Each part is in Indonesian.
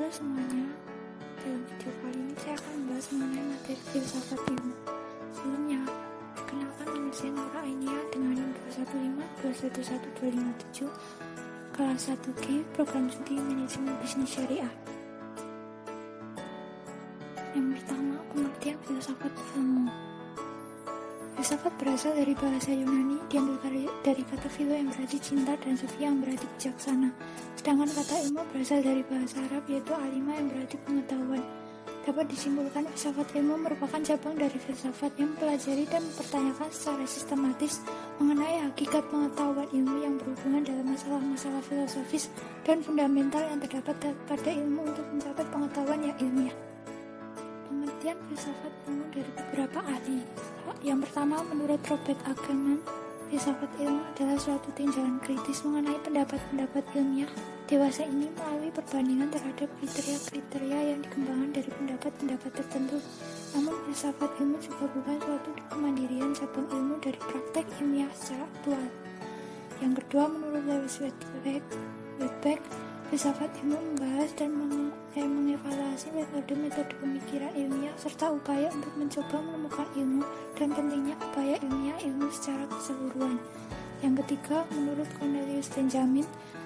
Halo semuanya, dalam video kali ini saya akan membahas mengenai materi filsafat ilmu. Sebelumnya, perkenalkan nama saya Nora Ainia dengan NIM 215211257 kelas 1G Program Studi Manajemen Bisnis Syariah. Yang pertama, pengertian filsafat ilmu. Filsafat berasal dari bahasa Yunani, diambil dari kata philo yang berarti cinta dan sophia yang berarti bijaksana. Sedangkan kata ilmu berasal dari bahasa Arab yaitu alima yang berarti pengetahuan. Dapat disimpulkan filsafat ilmu merupakan cabang dari filsafat yang mempelajari dan mempertanyakan secara sistematis mengenai hakikat pengetahuan ilmu yang berhubungan dalam masalah-masalah filosofis dan fundamental yang terdapat pada ilmu untuk mencapai pengetahuan yang ilmiah. Pengertian filsafat ilmu dari beberapa ahli. Yang pertama, menurut Robert Ackerman, filsafat ilmu adalah suatu tinjauan kritis mengenai pendapat-pendapat ilmiah dewasa ini melalui perbandingan terhadap kriteria-kriteria yang dikembangkan dari pendapat-pendapat tertentu. Namun, filsafat ilmu juga bukan suatu kemandirian cabang ilmu dari praktek ilmiah secara aktual. Yang kedua, menurut Lewis Whitbeck, filsafat ilmu membahas dan mengevaluasi metode-metode pemikiran ilmiah serta upaya untuk mencoba menemukan ilmu dan pentingnya upaya ilmiah ilmu secara keseluruhan. Yang ketiga, menurut Cornelius Benjamin,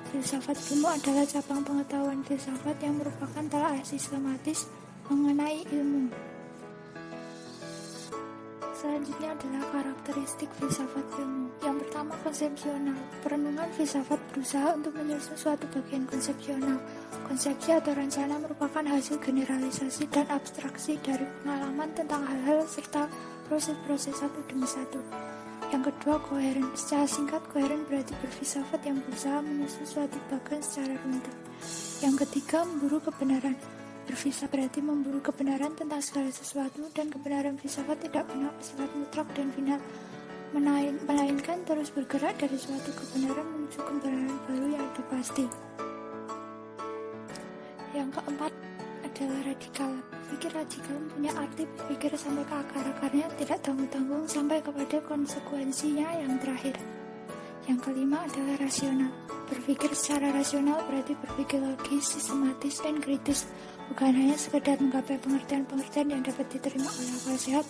filsafat ilmu adalah cabang pengetahuan filsafat yang merupakan telaah sistematis mengenai ilmu. Selanjutnya adalah karakteristik filsafat ilmu. Yang pertama, konsepsional. Perenungan filsafat berusaha untuk menyusun suatu bagian konsepsional. Konsepsi atau rencana merupakan hasil generalisasi dan abstraksi dari pengalaman tentang hal-hal serta proses-proses satu demi satu. Yang kedua, koheren. Secara singkat, koheren berarti berfilsafat yang berusaha menyusun suatu bagian secara runtut. Yang ketiga, memburu kebenaran. Berfilsafat berarti memburu kebenaran tentang segala sesuatu, dan kebenaran filsafat tidak pernah bersifat mutlak dan final, melainkan terus bergerak dari suatu kebenaran menuju kebenaran baru yang lebih pasti. Yang keempat adalah radikal. Berpikir radikal punya arti berpikir sampai ke akar-akarnya, tidak tanggung-tanggung sampai kepada konsekuensinya yang terakhir. Yang kelima adalah rasional. Berpikir secara rasional berarti berpikir logis, sistematis, dan kritis, bukan hanya sekedar menggapai pengertian-pengertian yang dapat diterima oleh akal sehat,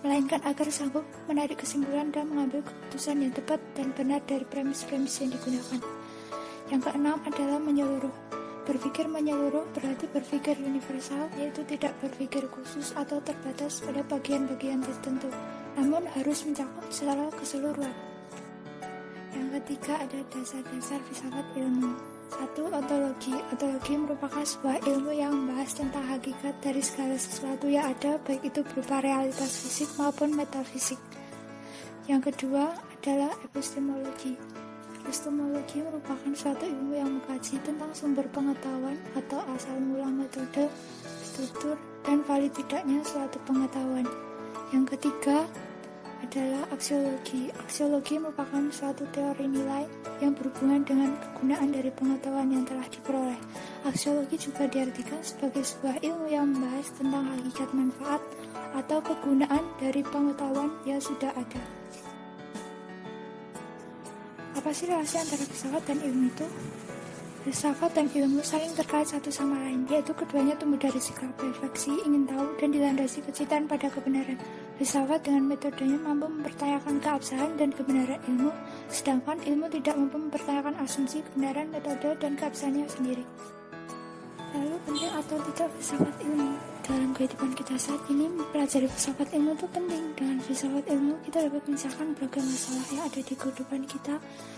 melainkan agar sanggup menarik kesimpulan dan mengambil keputusan yang tepat dan benar dari premis-premis yang digunakan. Yang keenam adalah menyeluruh. Berpikir menyeluruh berarti berpikir universal, yaitu tidak berpikir khusus atau terbatas pada bagian-bagian tertentu, namun harus mencakup secara keseluruhan. Yang ketiga ada dasar-dasar filsafat ilmu. 1. Ontologi. Ontologi merupakan sebuah ilmu yang membahas tentang hakikat dari segala sesuatu yang ada, baik itu berupa realitas fisik maupun metafisik. Yang kedua adalah epistemologi. Epistemologi merupakan suatu ilmu yang mengkaji tentang sumber pengetahuan atau asal mula metode, struktur, dan valid tidaknya suatu pengetahuan. Yang ketiga adalah aksiologi. Aksiologi merupakan suatu teori nilai yang berhubungan dengan kegunaan dari pengetahuan yang telah diperoleh. Aksiologi juga diartikan sebagai sebuah ilmu yang membahas tentang hakikat manfaat atau kegunaan dari pengetahuan yang sudah ada. Apa sih relasi antara filsafat dan ilmu itu? Filsafat dan ilmu saling terkait satu sama lain, yaitu keduanya tumbuh dari sikap refleksi, ingin tahu, dan dilandasi kecintaan pada kebenaran. Filsafat dengan metodenya mampu mempertanyakan keabsahan dan kebenaran ilmu, sedangkan ilmu tidak mampu mempertanyakan asumsi, kebenaran, metode, dan keabsahannya sendiri. Lalu penting atau tidak filsafat ilmu? Dalam kehidupan kita saat ini, mempelajari filsafat ilmu itu penting. Dengan filsafat ilmu, kita dapat menyelesaikan berbagai masalah yang ada di kehidupan kita.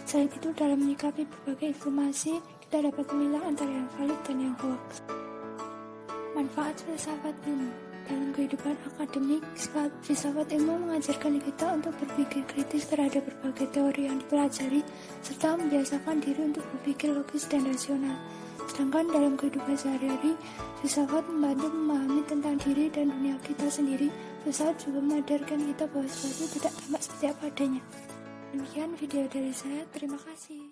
Selain itu, dalam menyikapi berbagai informasi, kita dapat memilah antara yang valid dan yang hoax. Manfaat filsafat ilmu. Dalam kehidupan akademik, filsafat ilmu mengajarkan kita untuk berpikir kritis terhadap berbagai teori yang dipelajari, serta membiasakan diri untuk berpikir logis dan rasional. Sedangkan dalam kehidupan sehari-hari, filsafat membantu memahami tentang diri dan dunia kita sendiri. Filsafat juga mengajarkan kita bahwa sesuatu tidak tampak seperti apa adanya. Demikian video dari saya, terima kasih.